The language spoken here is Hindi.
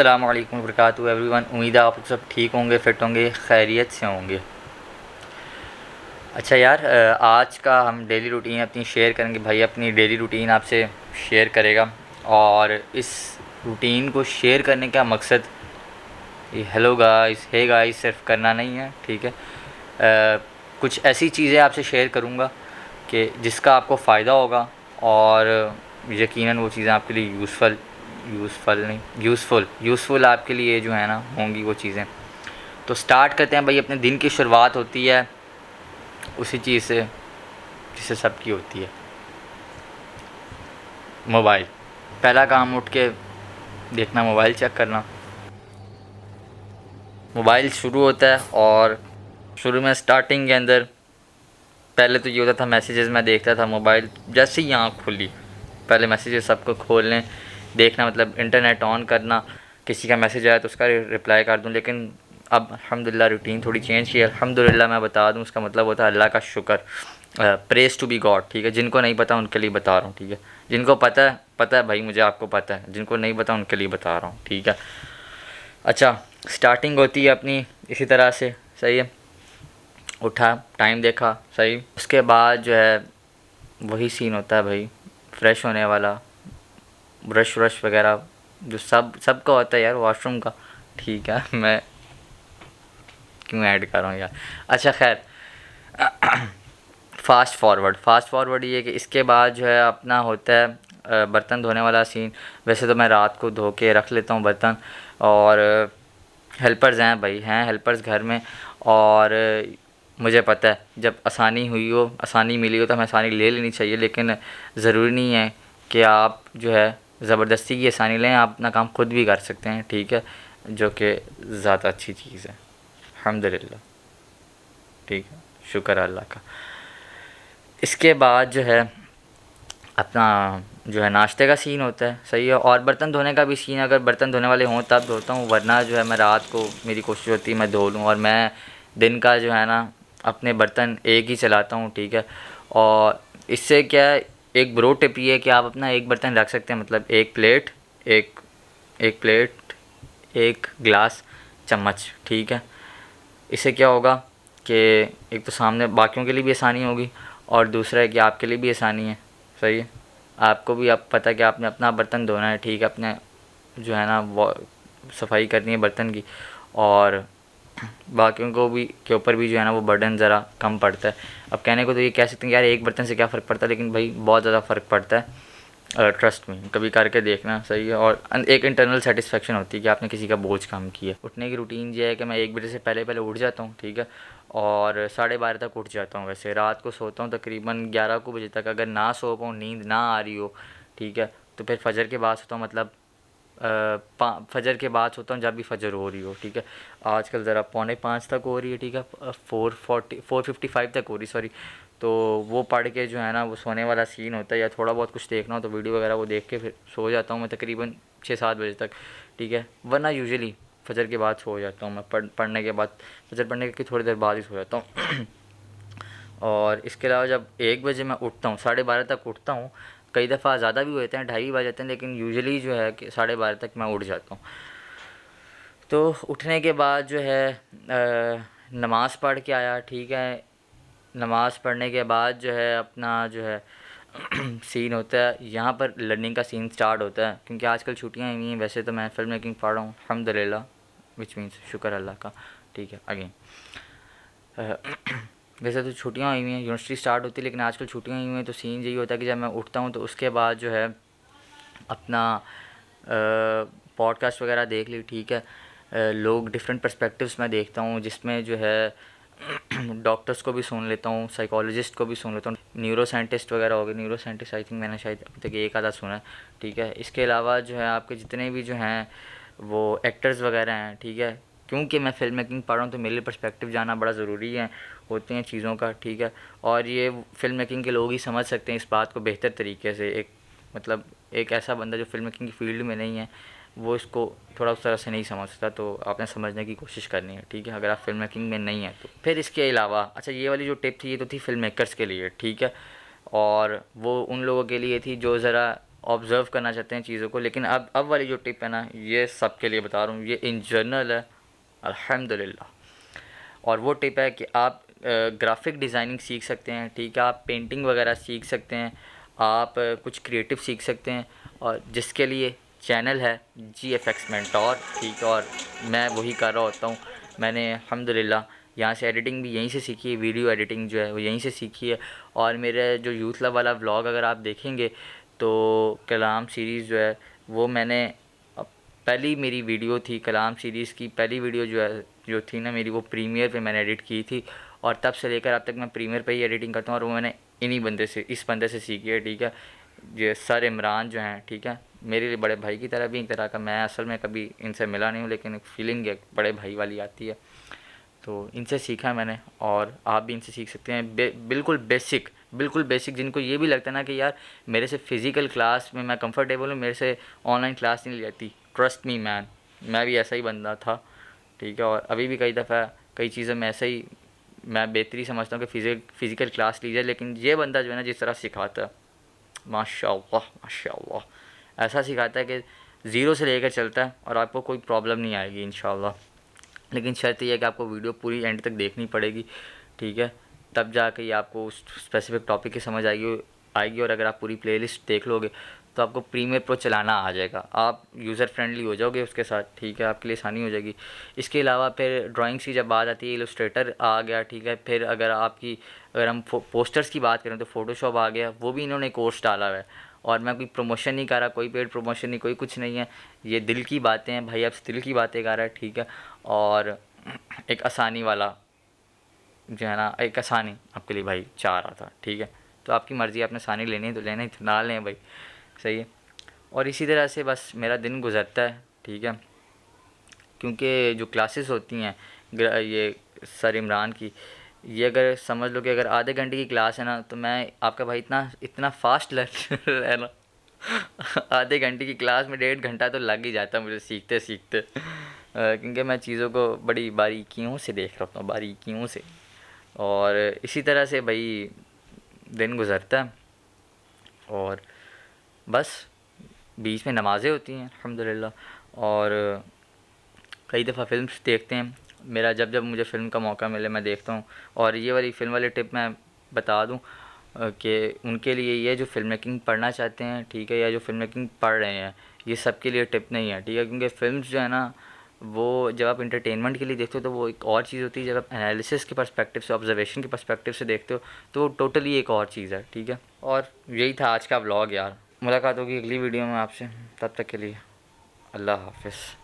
अस्सलाम वालेकुम वबरकातुहू एवरीवन। उम्मीद है आप सब ठीक होंगे, फ़िट होंगे, खैरियत से होंगे। अच्छा यार, आज का हम डेली रूटीन अपनी शेयर करेंगे। भाई अपनी डेली रूटीन आपसे शेयर करेगा और इस रूटीन को शेयर करने का मकसद ये हेलो गाइस, हे गाइस सिर्फ करना नहीं है, ठीक है। कुछ ऐसी चीज़ें आपसे शेयर करूँगा कि जिसका आपको फ़ायदा होगा और यकीनन वो चीज़ें आपके लिए यूज़फुल आपके लिए जो है ना होंगी वो चीज़ें। तो स्टार्ट करते हैं भाई। अपने दिन की शुरुआत होती है उसी चीज़ से जिससे सबकी होती है, मोबाइल। पहला काम उठ के देखना, मोबाइल चेक करना। मोबाइल शुरू होता है और शुरू में स्टार्टिंग के अंदर पहले तो ये होता था मैसेजेस मैं देखता था। मोबाइल जैसे ही आँख खुली पहले मैसेजेस सबको खोलने देखना, मतलब इंटरनेट ऑन करना, किसी का मैसेज आया तो उसका रिप्लाई कर दूं। लेकिन अब अल्हम्दुलिल्लाह रूटीन थोड़ी चेंज की है। अल्हम्दुलिल्लाह मैं बता दूं, उसका मतलब होता है अल्लाह का शुक्र, प्रेज टू बी गॉड, ठीक है। जिनको नहीं पता उनके लिए बता रहा हूँ, ठीक है। जिनको पता है भाई, मुझे आपको पता है, जिनको नहीं पता उनके लिए बता रहा हूँ, ठीक है। अच्छा, स्टार्टिंग होती है अपनी इसी तरह से, सही है। उठा, टाइम देखा, सही। उसके बाद जो है वही सीन होता है भाई, फ्रेश होने वाला, ब्रश व्रश वगैरह जो सबका होता है यार, वॉशरूम का, ठीक है। मैं क्यों ऐड कर रहा हूँ यार। अच्छा खैर, फास्ट फॉरवर्ड ये कि इसके बाद जो है अपना होता है बर्तन धोने वाला सीन। वैसे तो मैं रात को धो के रख लेता हूँ बर्तन, और हेल्पर्स हैं भाई, हैं हेल्पर्स घर में। और मुझे पता है जब आसानी मिली हो तो हमें आसानी ले लेनी चाहिए, लेकिन ज़रूरी नहीं है कि आप जो है ज़बरदस्ती की आसानी लें। आप अपना काम खुद भी कर सकते हैं, ठीक है, जो कि ज़्यादा अच्छी चीज़ है। अल्हम्दुलिल्लाह, ठीक है, शुक्र है अल्लाह का। इसके बाद जो है अपना जो है नाश्ते का सीन होता है, सही है। और बर्तन धोने का भी सीन, अगर बर्तन धोने वाले हों तब धोता हूँ, वरना जो है मैं रात को, मेरी कोशिश होती है मैं धो लूँ। और मैं दिन का जो है ना अपने बर्तन एक ही चलाता हूँ, ठीक है। और इससे क्या है, एक ब्रो टिप ये है कि आप अपना एक बर्तन रख सकते हैं, मतलब एक एक प्लेट, एक गिलास, चम्मच, ठीक है। इससे क्या होगा कि एक तो सामने बाकियों के लिए भी आसानी होगी, और दूसरा है कि आपके लिए भी आसानी है, सही है। आपको भी आप पता है कि आपने अपना बर्तन धोना है, ठीक है, अपने जो है ना वो सफाई करनी है बर्तन की, और बाकियों को भी के ऊपर भी जो है ना वो बर्डन ज़रा कम पड़ता है। अब कहने को तो ये कह सकते हैं कि यार एक बर्तन से क्या फ़र्क पड़ता है, लेकिन भाई बहुत ज़्यादा फ़र्क पड़ता है। ट्रस्ट में कभी करके देखना, सही है। और एक इंटरनल सेटिस्फेक्शन होती है कि आपने किसी का बोझ कम किया। उठने की रूटीन ये है कि मैं 1 बजे से पहले पहले उठ जाता हूँ, ठीक है, और 12:30 तक उठ जाता हूँ। वैसे रात को सोता हूँ तकरीबन 11 को बजे तक। अगर ना सो पाऊँ, नींद ना आ रही हो, ठीक है, तो फिर फजर के बाद सोता हूँ, मतलब फजर के बाद सोता हूँ जब भी फजर हो रही हो, ठीक है। आजकल ज़रा 4:45 तक हो रही है, ठीक है, 4:55 तक हो रही, सॉरी। तो वो पढ़ के जो है ना वो सोने वाला सीन होता है, या थोड़ा बहुत कुछ देखना हो तो वीडियो वगैरह वो देख के फिर सो जाता हूँ मैं तकरीबन 6-7 बजे तक, ठीक है। वरना यूजुअली फजर के बाद सो जाता हूँ मैं, पढ़ने के बाद, फजर पढ़ने के थोड़ी देर बाद ही सो जाता हूँ। और इसके अलावा जब 1 बजे मैं उठता हूँ, 12:30 तक उठता हूँ। कई दफ़ा ज़्यादा भी हो जाते हैं, 2:30 बज जाते हैं, लेकिन यूजुअली जो है कि 12:30 तक मैं उठ जाता हूँ। तो उठने के बाद जो है नमाज़ पढ़ के आया, ठीक है। नमाज़ पढ़ने के बाद जो है अपना जो है सीन होता है, यहाँ पर लर्निंग का सीन स्टार्ट होता है, क्योंकि आजकल छुट्टियाँ हुई हैं। वैसे तो मैं फ़िल्म मेकिंग पढ़ रहा हूँ अल्हम्दुलिल्लाह, विच मीन्स शुक्र अल्लाह का, ठीक है। अगेन वैसे तो छुट्टियाँ हुई हैं, यूनिवर्सिटी स्टार्ट होती है, लेकिन आजकल छुट्टियाँ हुई हैं, तो सीन यही होता है कि जब मैं उठता हूँ तो उसके बाद जो है अपना पॉडकास्ट वगैरह देख ली, ठीक है। लोग डिफरेंट पर्सपेक्टिव्स में देखता हूँ, जिसमें जो है डॉक्टर्स को भी सुन लेता हूँ, साइकोलॉजिस्ट को भी सुन लेता हूँ, न्यूरो साइंटिस्ट वगैरह हो गए। न्यूरो साइंटिस्ट आई थिंक मैंने शायद अभी तक एक आधा सुना है, ठीक है। इसके अलावा जो है आपके जितने भी जो हैं वो एक्टर्स वगैरह हैं, ठीक है। क्योंकि मैं फ़िल्म मेकिंग पढ़ रहा हूँ तो मेरे लिए पर्सपेक्टिव जाना बड़ा ज़रूरी है, होते हैं चीज़ों का, ठीक है। और ये फ़िल्म मेकिंग के लोग ही समझ सकते हैं इस बात को बेहतर तरीके से। एक मतलब एक ऐसा बंदा जो फ़िल्म मेकिंग की फ़ील्ड में नहीं है, वो इसको थोड़ा उस तरह से नहीं समझता, तो आपने समझने की कोशिश करनी है, ठीक है, अगर आप फ़िल्म मेकिंग में नहीं है तो। फिर इसके अलावा अच्छा, ये वाली जो टिप थी ये तो थी फ़िल्म मेकर्स के लिए, ठीक है। और वो उन लोगों के लिए थी जो ज़रा ऑब्ज़र्व करना चाहते हैं चीज़ों को। लेकिन अब वाली जो टिप है ना, ये सबके लिए बता रहा हूँ, ये इन जनरल है अल्हम्दुलिल्लाह। और वो टिप है कि आप ग्राफिक डिज़ाइनिंग सीख सकते हैं, ठीक है, आप पेंटिंग वगैरह सीख सकते हैं, आप कुछ क्रिएटिव सीख सकते हैं, और जिसके लिए चैनल है GFX मेंटोर, ठीक है, और मैं वही कर रहा होता हूँ। मैंने अल्हम्दुलिल्लाह यहाँ से एडिटिंग भी यहीं से सीखी है, वीडियो एडिटिंग जो है वो यहीं से सीखी है। और मेरे जो यूथ लव वाला व्लॉग अगर आप देखेंगे तो कलाम सीरीज़ जो है वो मैंने पहली मेरी वीडियो थी कलाम सीरीज़ की, पहली वीडियो जो थी ना मेरी, वो प्रीमियर पे मैंने एडिट की थी। और तब से लेकर अब तक मैं प्रीमियर पे ही एडिटिंग करता हूँ, और वो मैंने इस बंदे से सीखी है, ठीक है। ये सर इमरान जो हैं, ठीक है, मेरे लिए बड़े भाई की तरह भी एक तरह का। मैं असल में कभी इनसे मिला नहीं हूँ, लेकिन एक फीलिंग एक बड़े भाई वाली आती है, तो इनसे सीखा है मैंने। और आप भी इनसे सीख सकते हैं। बिल्कुल बेसिक जिनको ये भी लगता है ना कि यार मेरे से फ़िज़िकल क्लास में मैं कंफर्टेबल हूँ, मेरे से ऑनलाइन क्लास नहीं ली जाती, ट्रस्ट मी मैन, मैं भी ऐसा ही बंदा था, ठीक है। और अभी भी कई दफ़ा कई चीज़ें में ऐसे ही मैं बेहतरी समझता हूँ कि फ़िज़िकल क्लास ली जाए, लेकिन ये बंदा जो है ना जिस तरह सिखाता है, माशाअल्लाह ऐसा सिखाता है कि ज़ीरो से लेकर चलता है, और आपको कोई प्रॉब्लम नहीं आएगी इंशाअल्लाह। लेकिन शर्त ये है कि आपको वीडियो पूरी एंड तक देखनी पड़ेगी, ठीक है, तब जाके ये आपको उस स्पेसिफिक टॉपिक की समझ आएगी। और अगर आप पूरी प्लेलिस्ट देख लोगे तो आपको प्रीमियर प्रो चलाना आ जाएगा, आप यूज़र फ्रेंडली हो जाओगे उसके साथ, ठीक है, आपके लिए आसानी हो जाएगी। इसके अलावा फिर ड्राइंग्स की जब बात आती है, इलस्ट्रेटर आ गया, ठीक है। फिर अगर हम पोस्टर्स की बात करें तो फ़ोटोशॉप आ गया, वो भी इन्होंने कोर्स डाला हुआ है। और मैं कोई प्रमोशन नहीं कर रहा, कोई पेड प्रमोशन नहीं, कोई कुछ नहीं है, ये दिल की बातें हैं भाई, आपसे दिल की बातें कर रहा है, ठीक है। और एक आसानी वाला जो है ना, एक आसानी आपके लिए भाई चाह रहा था, ठीक है। तो आपकी मर्ज़ी, आपने आसानी लेनी है तो लेना ही, तो ना लें भाई, सही है। और इसी तरह से बस मेरा दिन गुज़रता है, ठीक है। क्योंकि जो क्लासेस होती हैं ये सर इमरान की, ये अगर समझ लो कि अगर आधे घंटे की क्लास है ना, तो मैं आपका भाई इतना इतना फास्ट लर्नर है ना, आधे घंटे की क्लास में 1.5 घंटा तो लग ही जाता है मुझे सीखते सीखते, क्योंकि मैं चीज़ों को बड़ी बारीकियों से देख रहा हूँ, बारीकियों से। और इसी तरह से भाई दिन गुज़रता है। और बस बीच में नमाज़ें होती हैं अल्हम्दुलिल्लाह। और कई दफ़ा फ़िल्म्स देखते हैं, मेरा जब जब मुझे फ़िल्म का मौका मिले मैं देखता हूँ। और ये वाली फ़िल्म वाली टिप मैं बता दूँ कि उनके लिए ये जो फ़िल्म मेकिंग पढ़ना चाहते हैं, ठीक है, या जो फ़िल्म मेकिंग पढ़ रहे हैं, ये सब के लिए टिप नहीं है, ठीक है। क्योंकि फ़िल्म्स जो है ना, वो जब आप इंटरटेनमेंट के लिए देखते हो तो वो एक और चीज़ होती है, जब आप एनालिसिस के पर्सपेक्टिव से, ऑब्जर्वेशन के पर्सपेक्टिव से देखते हो तो वो टोटली एक और चीज़ है, ठीक है। और यही था आज का व्लॉग यार। मुलाकात होगी अगली वीडियो में आपसे, तब तक के लिए अल्लाह हाफ़िज़।